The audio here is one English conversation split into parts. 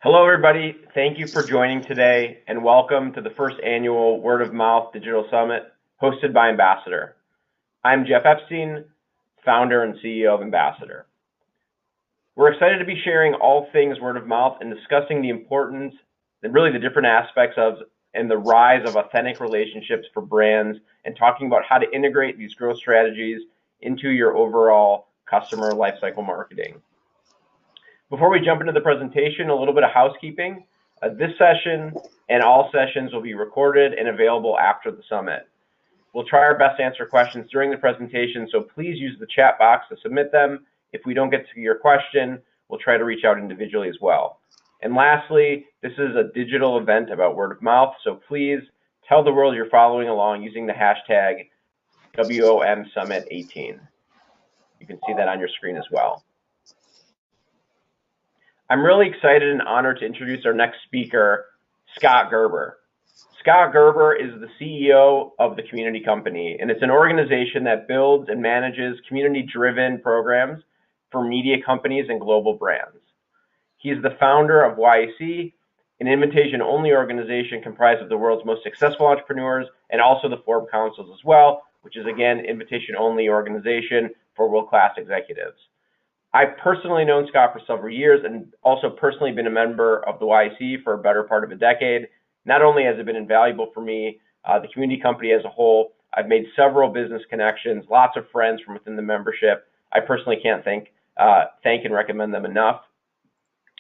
Hello, everybody. Thank you for joining today, and welcome to the first annual Word of Mouth Digital Summit hosted by Ambassador. I'm Jeff Epstein, founder and CEO of Ambassador. We're excited to be sharing all things word of mouth and discussing the importance and really the different aspects of and the rise of authentic relationships for brands, and talking about how to integrate these growth strategies into your overall customer lifecycle marketing. Before we jump into the presentation, a little bit of housekeeping. This session and all sessions will be recorded and available after the summit. We'll try our best to answer questions during the presentation, so please use the chat box to submit them. If we don't get to your question, we'll try to reach out individually as well. And lastly, this is a digital event about word of mouth, so please tell the world you're following along using the hashtag WOMSummit18. You can see that on your screen as well. I'm really excited and honored to introduce our next speaker, Scott Gerber. Scott Gerber is the CEO of the Community Company, and it's an organization that builds and manages community-driven programs for media companies and global brands. He's the founder of YAC, an invitation-only organization comprised of the world's most successful entrepreneurs and also the Forbes Councils as well, which is, again, invitation-only organization for world-class executives. I've personally known Scott for several years and also personally been a member of the YAC for a better part of a decade. Not only has it been invaluable for me, the Community Company as a whole, I've made several business connections, lots of friends from within the membership. I personally can't thank and recommend them enough.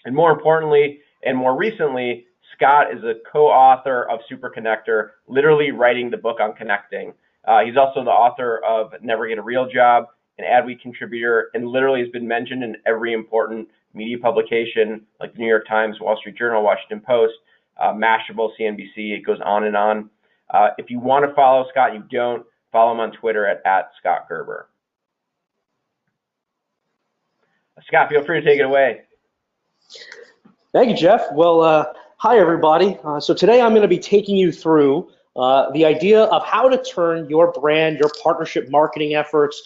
And more importantly, and more recently, Scott is a co-author of Superconnector, literally writing the book on connecting. He's also the author of Never Get a Real Job, an Adweek contributor, and literally has been mentioned in every important media publication like the New York Times, Wall Street Journal, Washington Post, Mashable, CNBC. It goes on and on. If you want to follow Scott and you don't, follow him on Twitter at Scott Gerber. Scott, feel free to take it away. Thank you, Jeff. Well, hi, everybody. So today I'm going to be taking you through the idea of how to turn your brand, your partnership marketing efforts,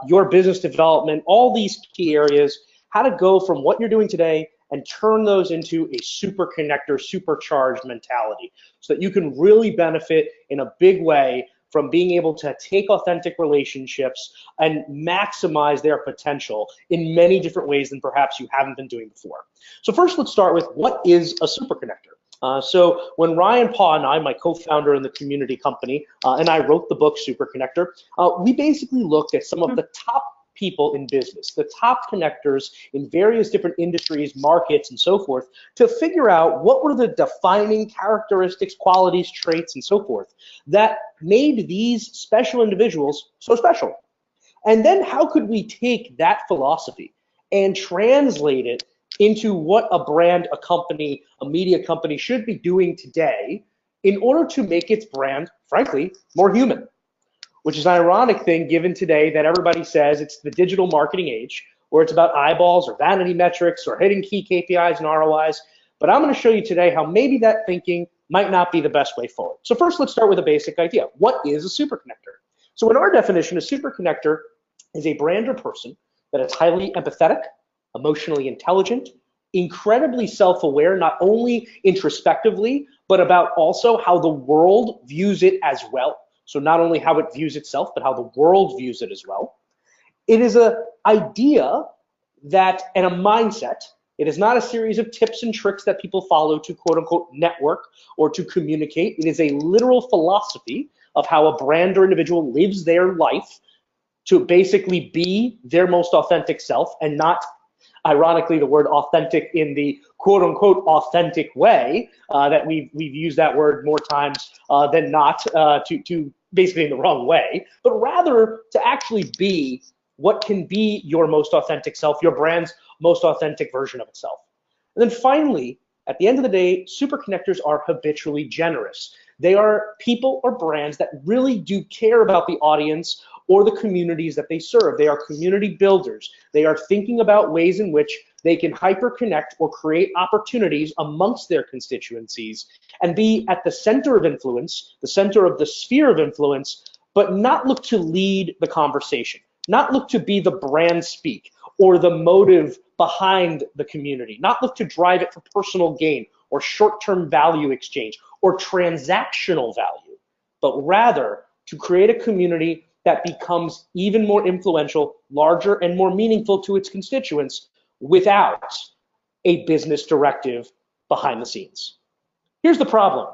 your business development, all these key areas, how to go from what you're doing today and turn those into a super connector, supercharged mentality so that you can really benefit in a big way from being able to take authentic relationships and maximize their potential in many different ways than perhaps you haven't been doing before. So first, let's start with what is a superconnector. So when Ryan Paw and I, my co-founder in the Community Company, and I wrote the book Superconnector, we basically looked at some of the top people in business, the top connectors in various different industries, markets, and so forth, to figure out what were the defining characteristics, qualities, traits, and so forth that made these special individuals so special. And then how could we take that philosophy and translate it into what a brand, a company, a media company should be doing today in order to make its brand, frankly, more human? Which is an ironic thing given today that everybody says it's the digital marketing age, or it's about eyeballs or vanity metrics or hitting key KPIs and ROIs. But I'm going to show you today how maybe that thinking might not be the best way forward. So first, let's start with a basic idea. What is a superconnector? So in our definition, a superconnector is a brand or person that is highly empathetic, emotionally intelligent, incredibly self-aware, not only introspectively, but about also how the world views it as well. So not only how it views itself, but how the world views it as well. It is an idea that, and a mindset. It is not a series of tips and tricks that people follow to quote unquote network or to communicate. It is a literal philosophy of how a brand or individual lives their life to basically be their most authentic self, and not, ironically, the word authentic in the quote unquote authentic way, that we've used that word more times than not to basically in the wrong way, but rather to actually be what can be your most authentic self, your brand's most authentic version of itself. And then finally, at the end of the day, superconnectors are habitually generous. They are people or brands that really do care about the audience or the communities that they serve. They are community builders. They are thinking about ways in which they can hyperconnect or create opportunities amongst their constituencies and be at the center of influence, the center of the sphere of influence, but not look to lead the conversation, not look to be the brand speak or the motive behind the community, not look to drive it for personal gain or short-term value exchange or transactional value, but rather to create a community that becomes even more influential, larger, and more meaningful to its constituents without a business directive behind the scenes. Here's the problem.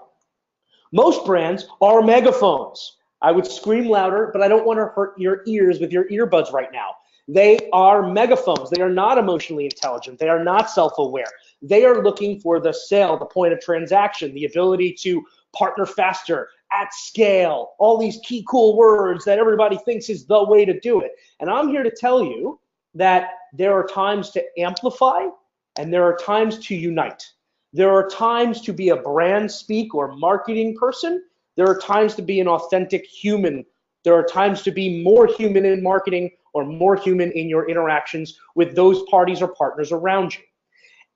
Most brands are megaphones. I would scream louder, but I don't want to hurt your ears with your earbuds right now. They are megaphones. They are not emotionally intelligent. They are not self-aware. They are looking for the sale, the point of transaction, the ability to partner faster, at scale, all these key cool words that everybody thinks is the way to do it. And I'm here to tell you that there are times to amplify and there are times to unite. There are times to be a brand speak or marketing person. There are times to be an authentic human. There are times to be more human in marketing or more human in your interactions with those parties or partners around you.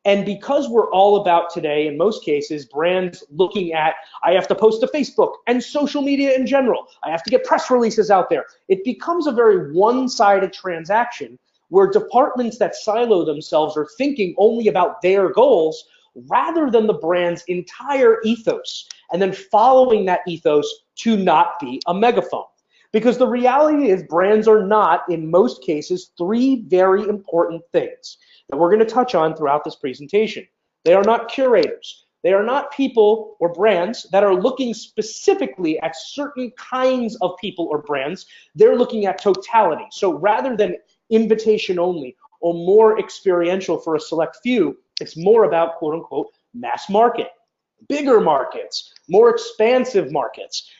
And because we're all about today, in most cases, brands looking at, I have to post to Facebook and social media in general. I have to get press releases out there. It becomes a very one-sided transaction where departments that silo themselves are thinking only about their goals rather than the brand's entire ethos, and then following that ethos to not be a megaphone. Because the reality is brands are not, in most cases, three very important things that we're going to touch on throughout this presentation. They are not curators. They are not people or brands that are looking specifically at certain kinds of people or brands. They're looking at totality. So rather than invitation only or more experiential for a select few, it's more about quote unquote mass market, bigger markets, more expansive markets.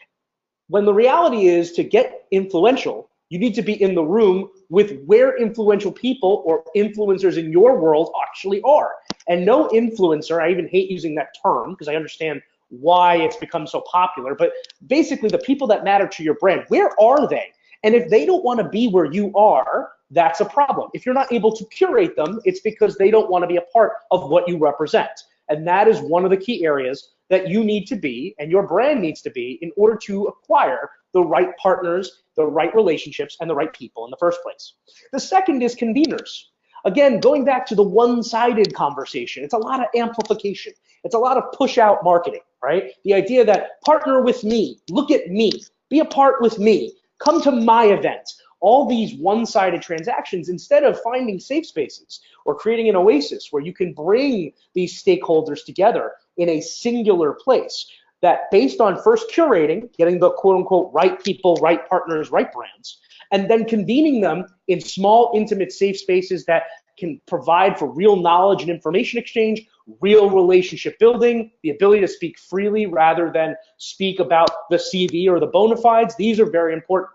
When the reality is to get influential, you need to be in the room with where influential people or influencers in your world actually are. And no influencer, I even hate using that term because I understand why it's become so popular, but basically the people that matter to your brand, where are they? And if they don't want to be where you are, that's a problem. If you're not able to curate them, it's because they don't want to be a part of what you represent. And that is one of the key areas that you need to be and your brand needs to be in order to acquire the right partners, the right relationships, and the right people in the first place. The second is conveners. Again, going back to the one-sided conversation, it's a lot of amplification. It's a lot of push-out marketing, right? The idea that partner with me, look at me, be a part with me, come to my event. All these one-sided transactions, instead of finding safe spaces or creating an oasis where you can bring these stakeholders together in a singular place that based on first curating, getting the quote-unquote right people, right partners, right brands, and then convening them in small, intimate, safe spaces that can provide for real knowledge and information exchange, real relationship building, the ability to speak freely rather than speak about the CV or the bona fides. These are very important.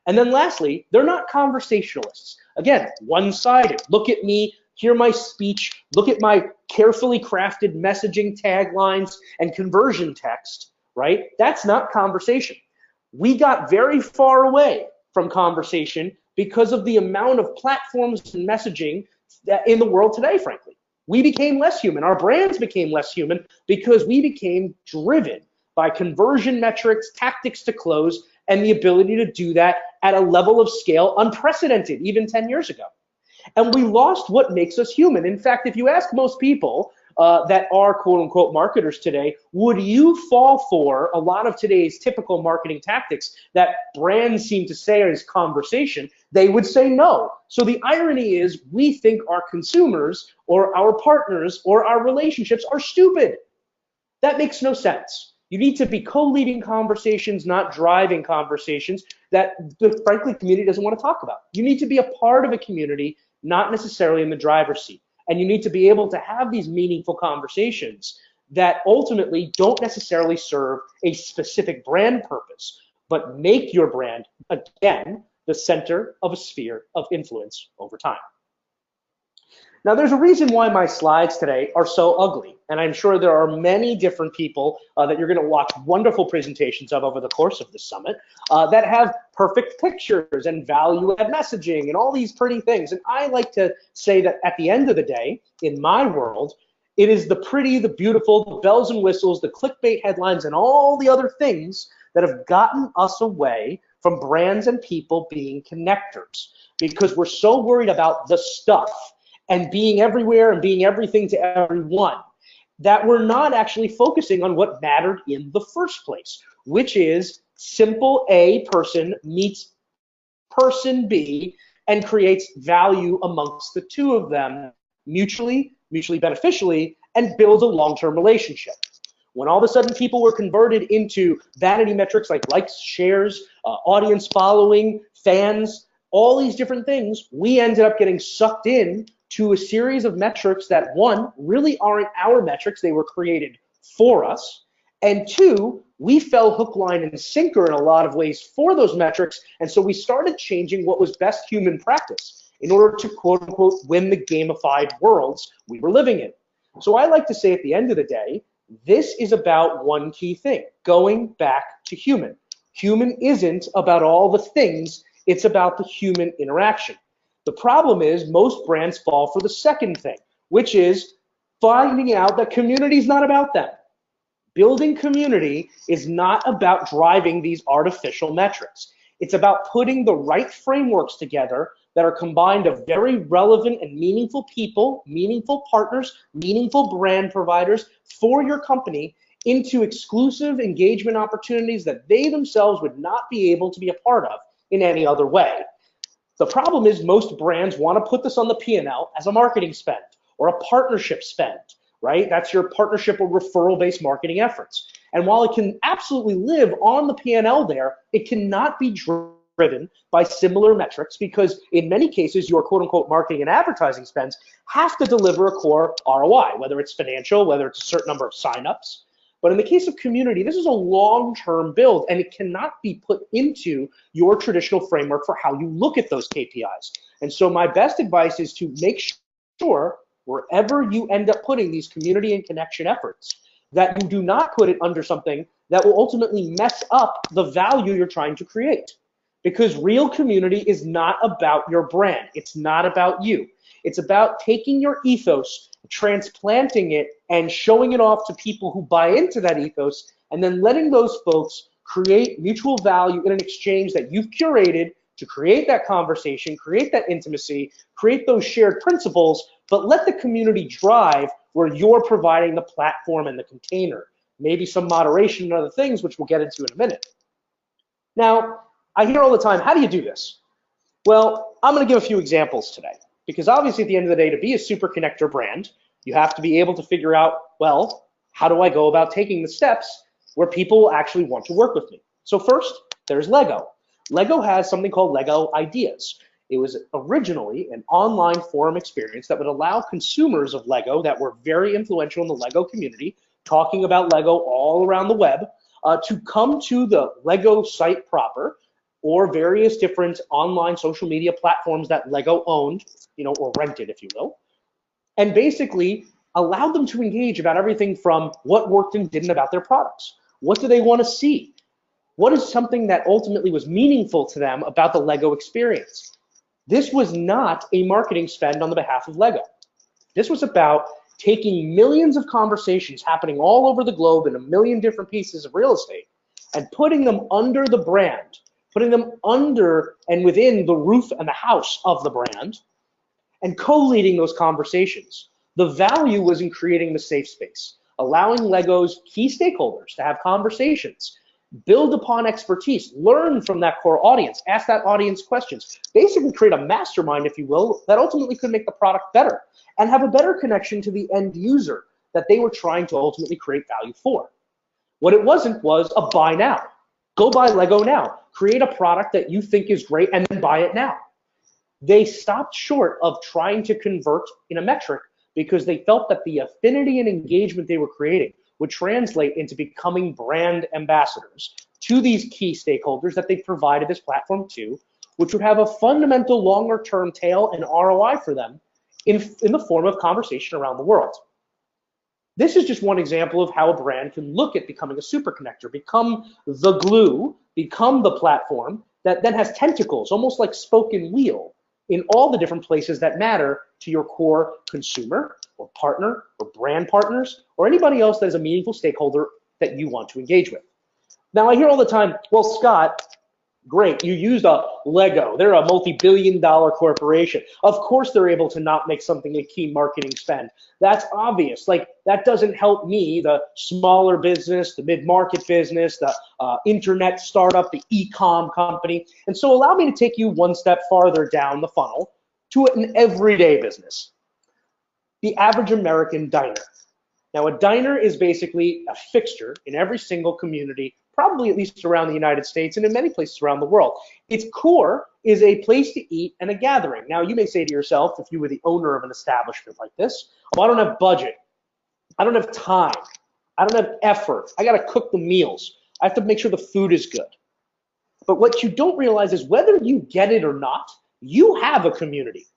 And then lastly, they're not conversationalists. Again, one-sided. Look at me, hear my speech, look at my carefully crafted messaging taglines and conversion text, right? That's not conversation. We got very far away from conversation because of the amount of platforms and messaging that in the world today, frankly. We became less human. Our brands became less human because we became driven by conversion metrics, tactics to close, and the ability to do that at a level of scale unprecedented even 10 years ago. And we lost what makes us human. In fact, if you ask most people that are quote unquote marketers today, would you fall for a lot of today's typical marketing tactics that brands seem to say is conversation? They would say no. So the irony is we think our consumers or our partners or our relationships are stupid. That makes no sense. You need to be co-leading conversations, not driving conversations that the frankly community doesn't want to talk about. You need to be a part of a community, not necessarily in the driver's seat. And you need to be able to have these meaningful conversations that ultimately don't necessarily serve a specific brand purpose, but make your brand, again, the center of a sphere of influence over time. Now, there's a reason why my slides today are so ugly, and I'm sure there are many different people that you're going to watch wonderful presentations of over the course of the summit that have perfect pictures and value-add messaging and all these pretty things. And I like to say that at the end of the day, in my world, it is the pretty, the beautiful, the bells and whistles, the clickbait headlines, and all the other things that have gotten us away from brands and people being connectors because we're so worried about the stuff and being everywhere and being everything to everyone, that we're not actually focusing on what mattered in the first place, which is simple A person meets person B and creates value amongst the two of them mutually beneficially, and builds a long-term relationship. When all of a sudden people were converted into vanity metrics like likes, shares, audience following, fans, all these different things, we ended up getting sucked in to a series of metrics that, one, really aren't our metrics, they were created for us, and two, we fell hook, line, and sinker in a lot of ways for those metrics, and so we started changing what was best human practice in order to, quote unquote, win the gamified worlds we were living in. So I like to say at the end of the day, this is about one key thing, going back to human. Human isn't about all the things, it's about the human interaction. The problem is most brands fall for the second thing, which is finding out that community is not about them. Building community is not about driving these artificial metrics. It's about putting the right frameworks together that are combined of very relevant and meaningful people, meaningful partners, meaningful brand providers for your company into exclusive engagement opportunities that they themselves would not be able to be a part of in any other way. The problem is most brands want to put this on the P&L as a marketing spend or a partnership spend, right? That's your partnership or referral-based marketing efforts. And while it can absolutely live on the P&L there, it cannot be driven by similar metrics because in many cases, your quote-unquote marketing and advertising spends have to deliver a core ROI, whether it's financial, whether it's a certain number of signups. But in the case of community, this is a long-term build, and it cannot be put into your traditional framework for how you look at those KPIs. And so my best advice is to make sure wherever you end up putting these community and connection efforts, that you do not put it under something that will ultimately mess up the value you're trying to create. Because real community is not about your brand. It's not about you. It's about taking your ethos, transplanting it, and showing it off to people who buy into that ethos, and then letting those folks create mutual value in an exchange that you've curated to create that conversation, create that intimacy, create those shared principles, but let the community drive where you're providing the platform and the container. Maybe some moderation and other things, which we'll get into in a minute. Now, I hear all the time, how do you do this? Well, I'm going to give a few examples today, because obviously at the end of the day, to be a Superconnector brand, you have to be able to figure out, well, how do I go about taking the steps where people will actually want to work with me? So first, there's Lego. Lego has something called Lego Ideas. It was originally an online forum experience that would allow consumers of Lego that were very influential in the Lego community, talking about Lego all around the web, to come to the Lego site proper, or various different online social media platforms that Lego owned, or rented, if you will, and basically allowed them to engage about everything from what worked and didn't about their products. What do they want to see? What is something that ultimately was meaningful to them about the Lego experience? This was not a marketing spend on the behalf of Lego. This was about taking millions of conversations happening all over the globe in a million different pieces of real estate and putting them under the brand, putting them under and within the roof and the house of the brand, and co-leading those conversations. The value was in creating the safe space, allowing Lego's key stakeholders to have conversations, build upon expertise, learn from that core audience, ask that audience questions, basically create a mastermind, if you will, that ultimately could make the product better and have a better connection to the end user that they were trying to ultimately create value for. What it wasn't was a buy now. Go buy Lego now. Create a product that you think is great and then buy it now. They stopped short of trying to convert in a metric because they felt that the affinity and engagement they were creating would translate into becoming brand ambassadors to these key stakeholders that they provided this platform to, which would have a fundamental longer-term tail and ROI for them in the form of conversation around the world. This is just one example of how a brand can look at becoming a superconnector, become the glue, become the platform that then has tentacles, almost like spoken wheel, in all the different places that matter to your core consumer or partner or brand partners or anybody else that is a meaningful stakeholder that you want to engage with. Now, I hear all the time, well, Scott, Great, you used a Lego. They're a multi-billion-dollar corporation. Of course they're able to not make something a key marketing spend. That's obvious. Like, that doesn't help me, the smaller business, the mid-market business, the internet startup, the e-com company. And so allow me to take you one step farther down the funnel to an everyday business. The average American diner. Now, a diner is basically a fixture in every single community, probably at least around the United States and in many places around the world. Its core is a place to eat and a gathering. Now, you may say to yourself, if you were the owner of an establishment like this, oh, I don't have budget. I don't have time. I don't have effort. I got to cook the meals. I have to make sure the food is good. But what you don't realize is whether you get it or not, you have a community.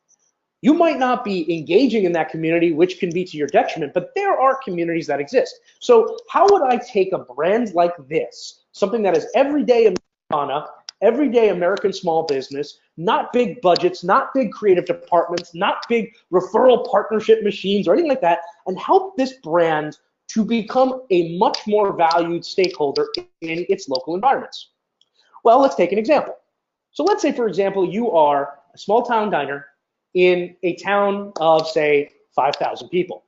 You might not be engaging in that community, which can be to your detriment, but there are communities that exist. So how would I take a brand like this, something that is everyday Americana, everyday American small business, not big budgets, not big creative departments, not big referral partnership machines or anything like that, and help this brand to become a much more valued stakeholder in its local environments? Well, let's take an example. So let's say, for example, you are a small town diner in a town of, say, 5,000 people.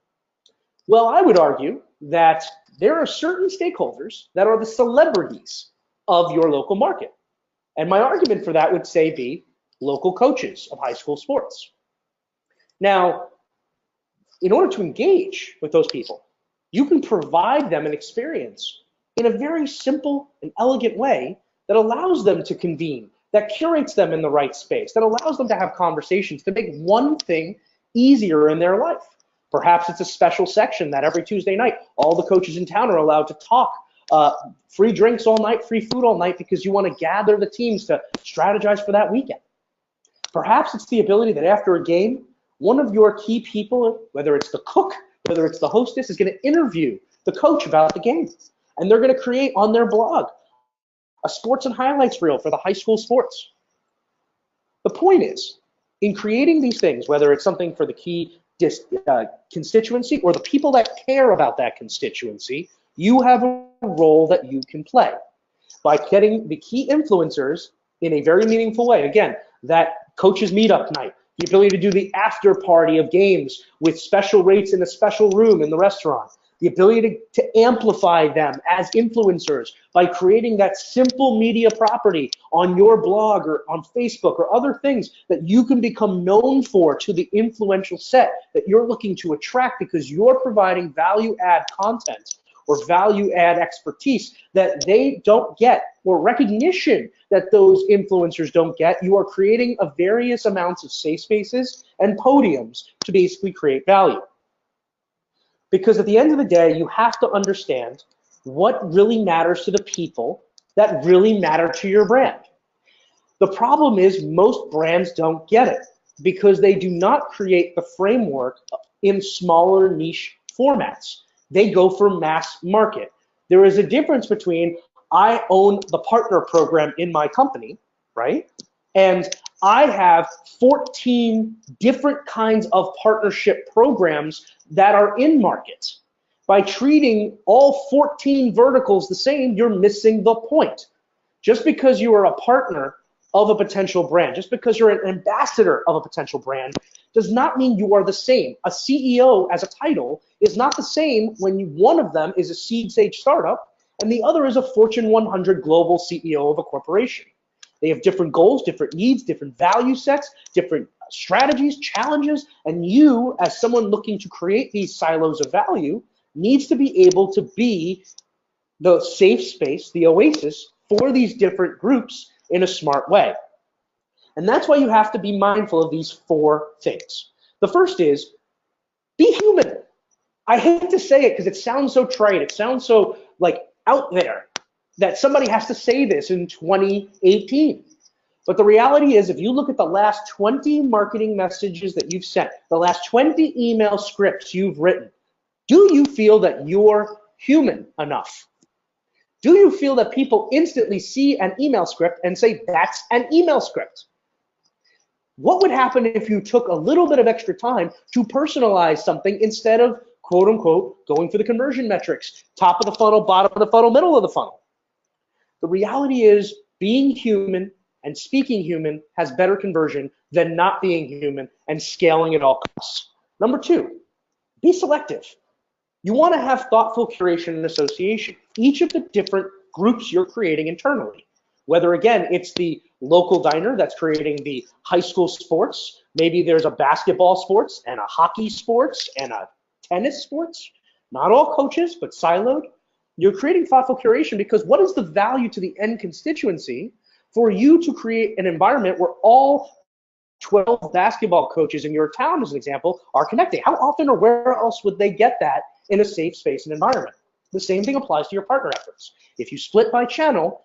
Well, I would argue that there are certain stakeholders that are the celebrities of your local market. And my argument for that would say be local coaches of high school sports. Now, in order to engage with those people, you can provide them an experience in a very simple and elegant way that allows them to convene, that curates them in the right space, that allows them to have conversations, to make one thing easier in their life. Perhaps it's a special section that every Tuesday night, all the coaches in town are allowed to talk, free drinks all night, free food all night, because you want to gather the teams to strategize for that weekend. Perhaps it's the ability that after a game, one of your key people, whether it's the cook, whether it's the hostess, is going to interview the coach about the game. And they're going to create on their blog a sports and highlights reel for the high school sports. The point is, in creating these things, whether it's something for the key constituency or the people that care about that constituency, you have a role that you can play by getting the key influencers in a very meaningful way. Again, that coaches meetup night, the ability to do the after party of games with special rates in a special room in the restaurant, the ability to amplify them as influencers by creating that simple media property on your blog or on Facebook or other things that you can become known for to the influential set that you're looking to attract because you're providing value add content or value add expertise that they don't get, or recognition that those influencers don't get. You are creating a various amounts of safe spaces and podiums to basically create value. Because at the end of the day, you have to understand what really matters to the people that really matter to your brand. The problem is most brands don't get it because they do not create the framework in smaller niche formats. They go for mass market. There is a difference between I own the partner program in my company, right? And I have 14 different kinds of partnership programs that are in market. By treating all 14 verticals the same, you're missing the point. Just because you are a partner of a potential brand, just because you're an ambassador of a potential brand, does not mean you are the same. A CEO as a title is not the same when one of them is a seed stage startup and the other is a Fortune 100 global CEO of a corporation. They have different goals, different needs, different value sets, different strategies, challenges, and you, as someone looking to create these silos of value, needs to be able to be the safe space, the oasis for these different groups in a smart way. And that's why you have to be mindful of these 4 things. The first is, be human. I hate to say it because it sounds so trite, it sounds so like out there, that somebody has to say this in 2018. But the reality is, if you look at the last 20 marketing messages that you've sent, the last 20 email scripts you've written, do you feel that you're human enough? Do you feel that people instantly see an email script and say, that's an email script? What would happen if you took a little bit of extra time to personalize something instead of, quote unquote, going for the conversion metrics, top of the funnel, bottom of the funnel, middle of the funnel? The reality is, being human And speaking human has better conversion than not being human and scaling at all costs. Number two, be selective. You want to have thoughtful curation and association. Each of the different groups you're creating internally, whether again, it's the local diner that's creating the high school sports, maybe there's a basketball sports and a hockey sports and a tennis sports, not all coaches, but siloed. You're creating thoughtful curation because what is the value to the end constituency for you to create an environment where all 12 basketball coaches in your town, as an example, are connecting? How often or where else would they get that in a safe space and environment? The same thing applies to your partner efforts. If you split by channel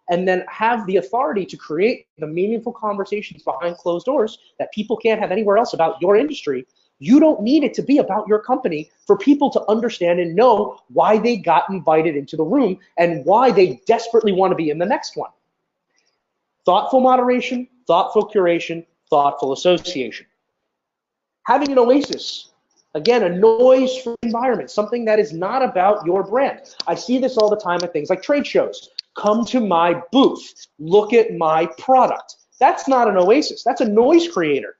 and then have the authority to create the meaningful conversations behind closed doors that people can't have anywhere else about your industry, you don't need it to be about your company for people to understand and know why they got invited into the room and why they desperately want to be in the next one. Thoughtful moderation, thoughtful curation, thoughtful association. Having an oasis, again, a noise-free environment, something that is not about your brand. I see this all the time at things like trade shows. Come to my booth, look at my product. That's not an oasis, that's a noise creator.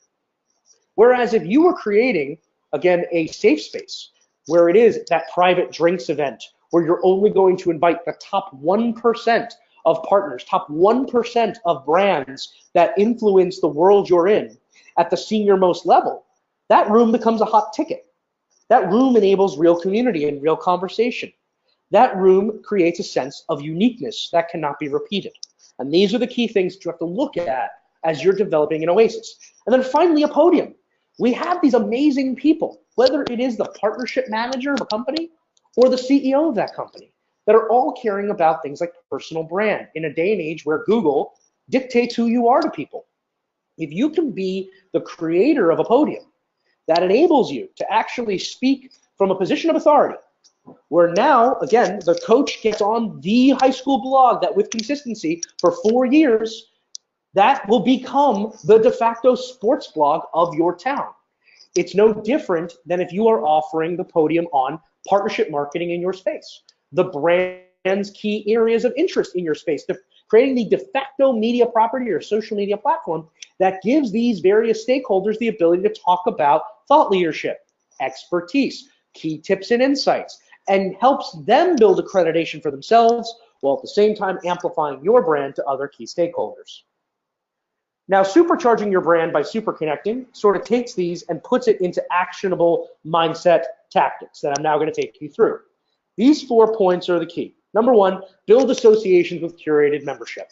Whereas if you were creating, again, a safe space where it is that private drinks event where you're only going to invite the top 1% of partners, top 1% of brands that influence the world you're in at the senior most level, that room becomes a hot ticket. That room enables real community and real conversation. That room creates a sense of uniqueness that cannot be repeated. And these are the key things that you have to look at as you're developing an oasis. And then finally, a podium. We have these amazing people, whether it is the partnership manager of a company or the CEO of that company, that are all caring about things like personal brand in a day and age where Google dictates who you are to people. If you can be the creator of a podium that enables you to actually speak from a position of authority, where now, again, the coach gets on the high school blog that with consistency for 4 years, that will become the de facto sports blog of your town. It's no different than if you are offering the podium on partnership marketing in your space, the brand's key areas of interest in your space, creating the de facto media property or social media platform that gives these various stakeholders the ability to talk about thought leadership, expertise, key tips and insights, and helps them build accreditation for themselves while at the same time amplifying your brand to other key stakeholders. Now, supercharging your brand by superconnecting sort of takes these and puts it into actionable mindset tactics that I'm now going to take you through. These 4 points are the key. Number one, build associations with curated membership.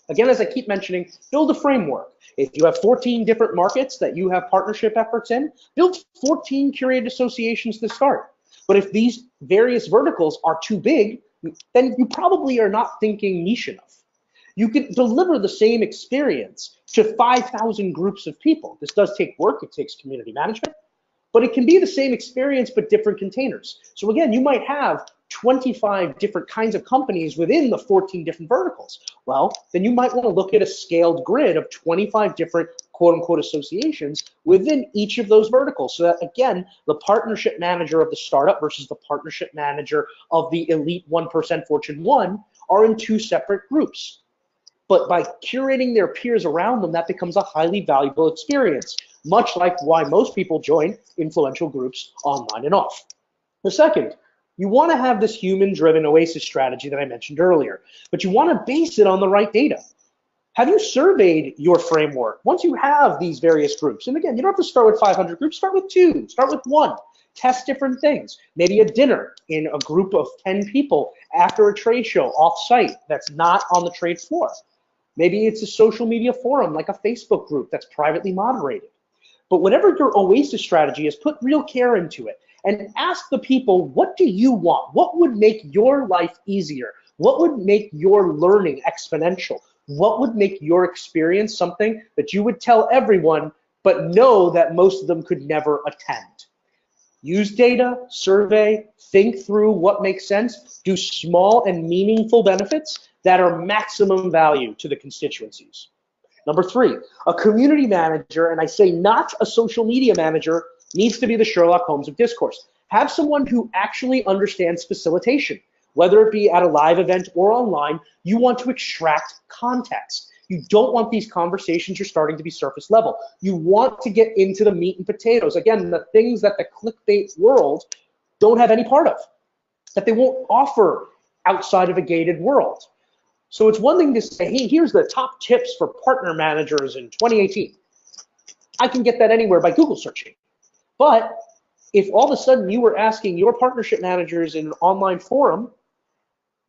Again, as I keep mentioning, build a framework. If you have 14 different markets that you have partnership efforts in, build 14 curated associations to start. But if these various verticals are too big, then you probably are not thinking niche enough. You can deliver the same experience to 5,000 groups of people. This does take work, it takes community management, but it can be the same experience but different containers. So again, you might have 25 different kinds of companies within the 14 different verticals. Well, then you might want to look at a scaled grid of 25 different quote unquote associations within each of those verticals. So that again, the partnership manager of the startup versus the partnership manager of the elite 1% Fortune 1 are in 2 separate groups. But by curating their peers around them, that becomes a highly valuable experience, much like why most people join influential groups online and off. The second, you want to have this human-driven oasis strategy that I mentioned earlier, but you want to base it on the right data. Have you surveyed your framework? Once you have these various groups, and again, you don't have to start with 500 groups, start with 2, start with 1. Test different things. Maybe a dinner in a group of 10 people after a trade show off-site that's not on the trade floor. Maybe it's a social media forum like a Facebook group that's privately moderated. But whatever your oasis strategy is, put real care into it and ask the people, what do you want? What would make your life easier? What would make your learning exponential? What would make your experience something that you would tell everyone, but know that most of them could never attend? Use data, survey, think through what makes sense, do small and meaningful benefits that are maximum value to the constituencies. Number 3, a community manager, and I say not a social media manager, needs to be the Sherlock Holmes of discourse. Have someone who actually understands facilitation, whether it be at a live event or online. You want to extract context. You don't want these conversations you're starting to be surface level. You want to get into the meat and potatoes. Again, the things that the clickbait world don't have any part of, that they won't offer outside of a gated world. So it's one thing to say, hey, here's the top tips for partner managers in 2018. I can get that anywhere by Google searching. But if all of a sudden you were asking your partnership managers in an online forum,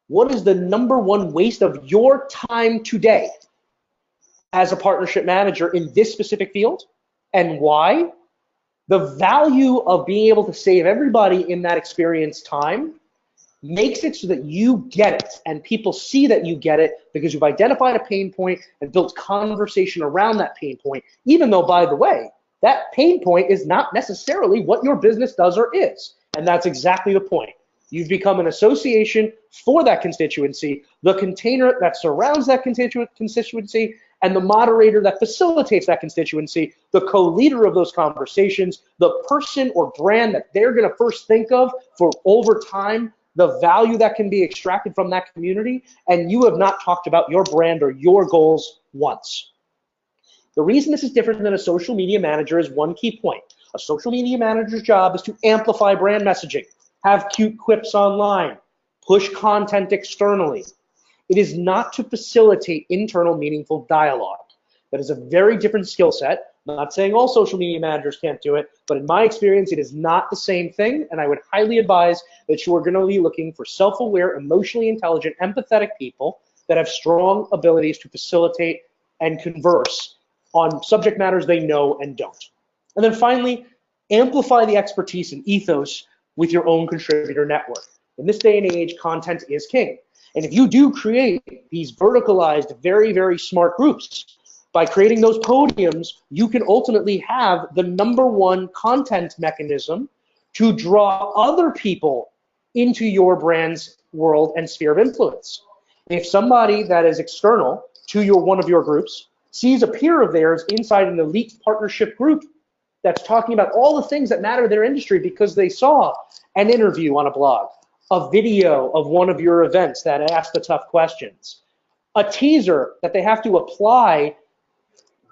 what is the #1 waste of your time today as a partnership manager in this specific field, and why? The value of being able to save everybody in that experience time makes it so that you get it, and people see that you get it because you've identified a pain point and built conversation around that pain point, even though, by the way, that pain point is not necessarily what your business does or is. And that's exactly the point. You've become an association for that constituency, the container that surrounds that constituency, and the moderator that facilitates that constituency, the co-leader of those conversations, the person or brand that they're going to first think of for over time, the value that can be extracted from that community, and you have not talked about your brand or your goals once. The reason this is different than a social media manager is one key point. A social media manager's job is to amplify brand messaging, have cute quips online, push content externally. It is not to facilitate internal meaningful dialogue. That is a very different skill set. I'm not saying all social media managers can't do it, but in my experience, it is not the same thing, and I would highly advise that you are going to be looking for self-aware, emotionally intelligent, empathetic people that have strong abilities to facilitate and converse on subject matters they know and don't. And then finally, amplify the expertise and ethos with your own contributor network. In this day and age, content is king. And if you do create these verticalized, very, very smart groups, by creating those podiums, you can ultimately have the #1 content mechanism to draw other people into your brand's world and sphere of influence. If somebody that is external to one of your groups sees a peer of theirs inside an elite partnership group that's talking about all the things that matter in their industry because they saw an interview on a blog, a video of one of your events that asked the tough questions, a teaser that they have to apply,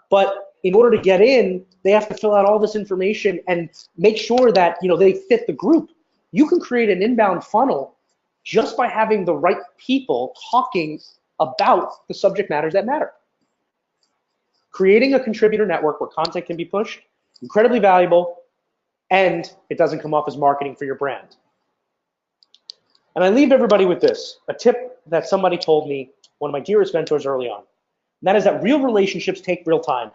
but in order to get in, they have to fill out all this information and make sure that they fit the group. You can create an inbound funnel just by having the right people talking about the subject matters that matter. Creating a contributor network where content can be pushed, incredibly valuable, and it doesn't come off as marketing for your brand. And I leave everybody with this, a tip that somebody told me, one of my dearest mentors early on. And that is that real relationships take real time.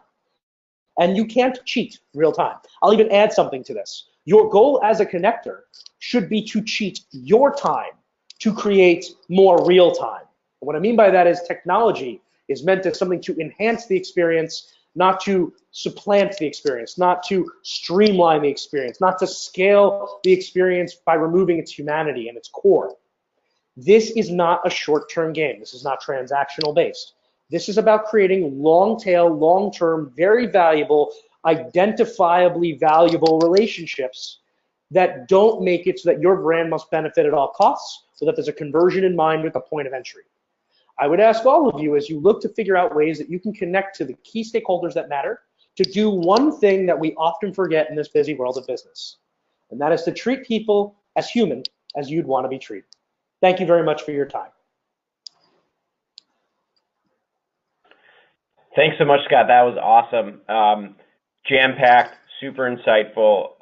And you can't cheat real time. I'll even add something to this. Your goal as a connector should be to cheat your time to create more real time. And what I mean by that is technology is meant as something to enhance the experience, not to supplant the experience, not to streamline the experience, not to scale the experience by removing its humanity and its core. This is not a short-term game. This is not transactional based. This is about creating long-tail, long-term, very valuable, identifiably valuable relationships that don't make it so that your brand must benefit at all costs, so that there's a conversion in mind with a point of entry. I would ask all of you, as you look to figure out ways that you can connect to the key stakeholders that matter, to do one thing that we often forget in this busy world of business, and that is to treat people as human as you'd want to be treated. Thank you very much for your time. Thanks so much, Scott. That was awesome. Jam-packed, super insightful,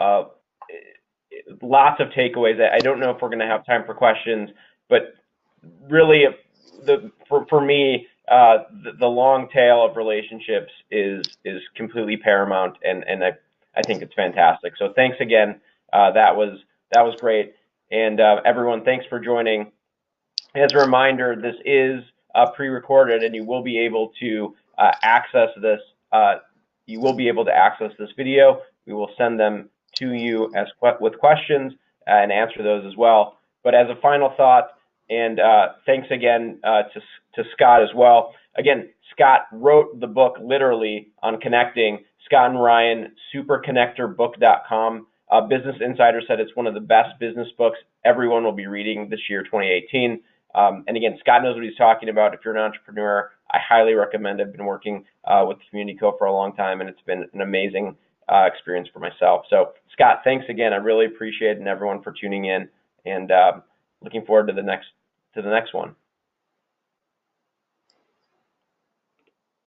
lots of takeaways. I don't know if we're going to have time for questions, but really, for me, the long tail of relationships is completely paramount, and I think it's fantastic. So thanks again. That was great, and everyone, thanks for joining. As a reminder, this is pre-recorded, and you will be able to access this. You will be able to access this video. We will send them to you with questions and answer those as well. But as a final thought, and thanks again to Scott as well. Again, Scott wrote the book literally on connecting. Scott and Ryan, superconnectorbook.com. Business Insider said it's one of the best business books everyone will be reading this year, 2018. And again, Scott knows what he's talking about. If you're an entrepreneur I highly recommend. I've been working with Community Co for a long time, and it's been an amazing experience for myself. So Scott, thanks again. I really appreciate it, and everyone for tuning in, and looking forward to the next one.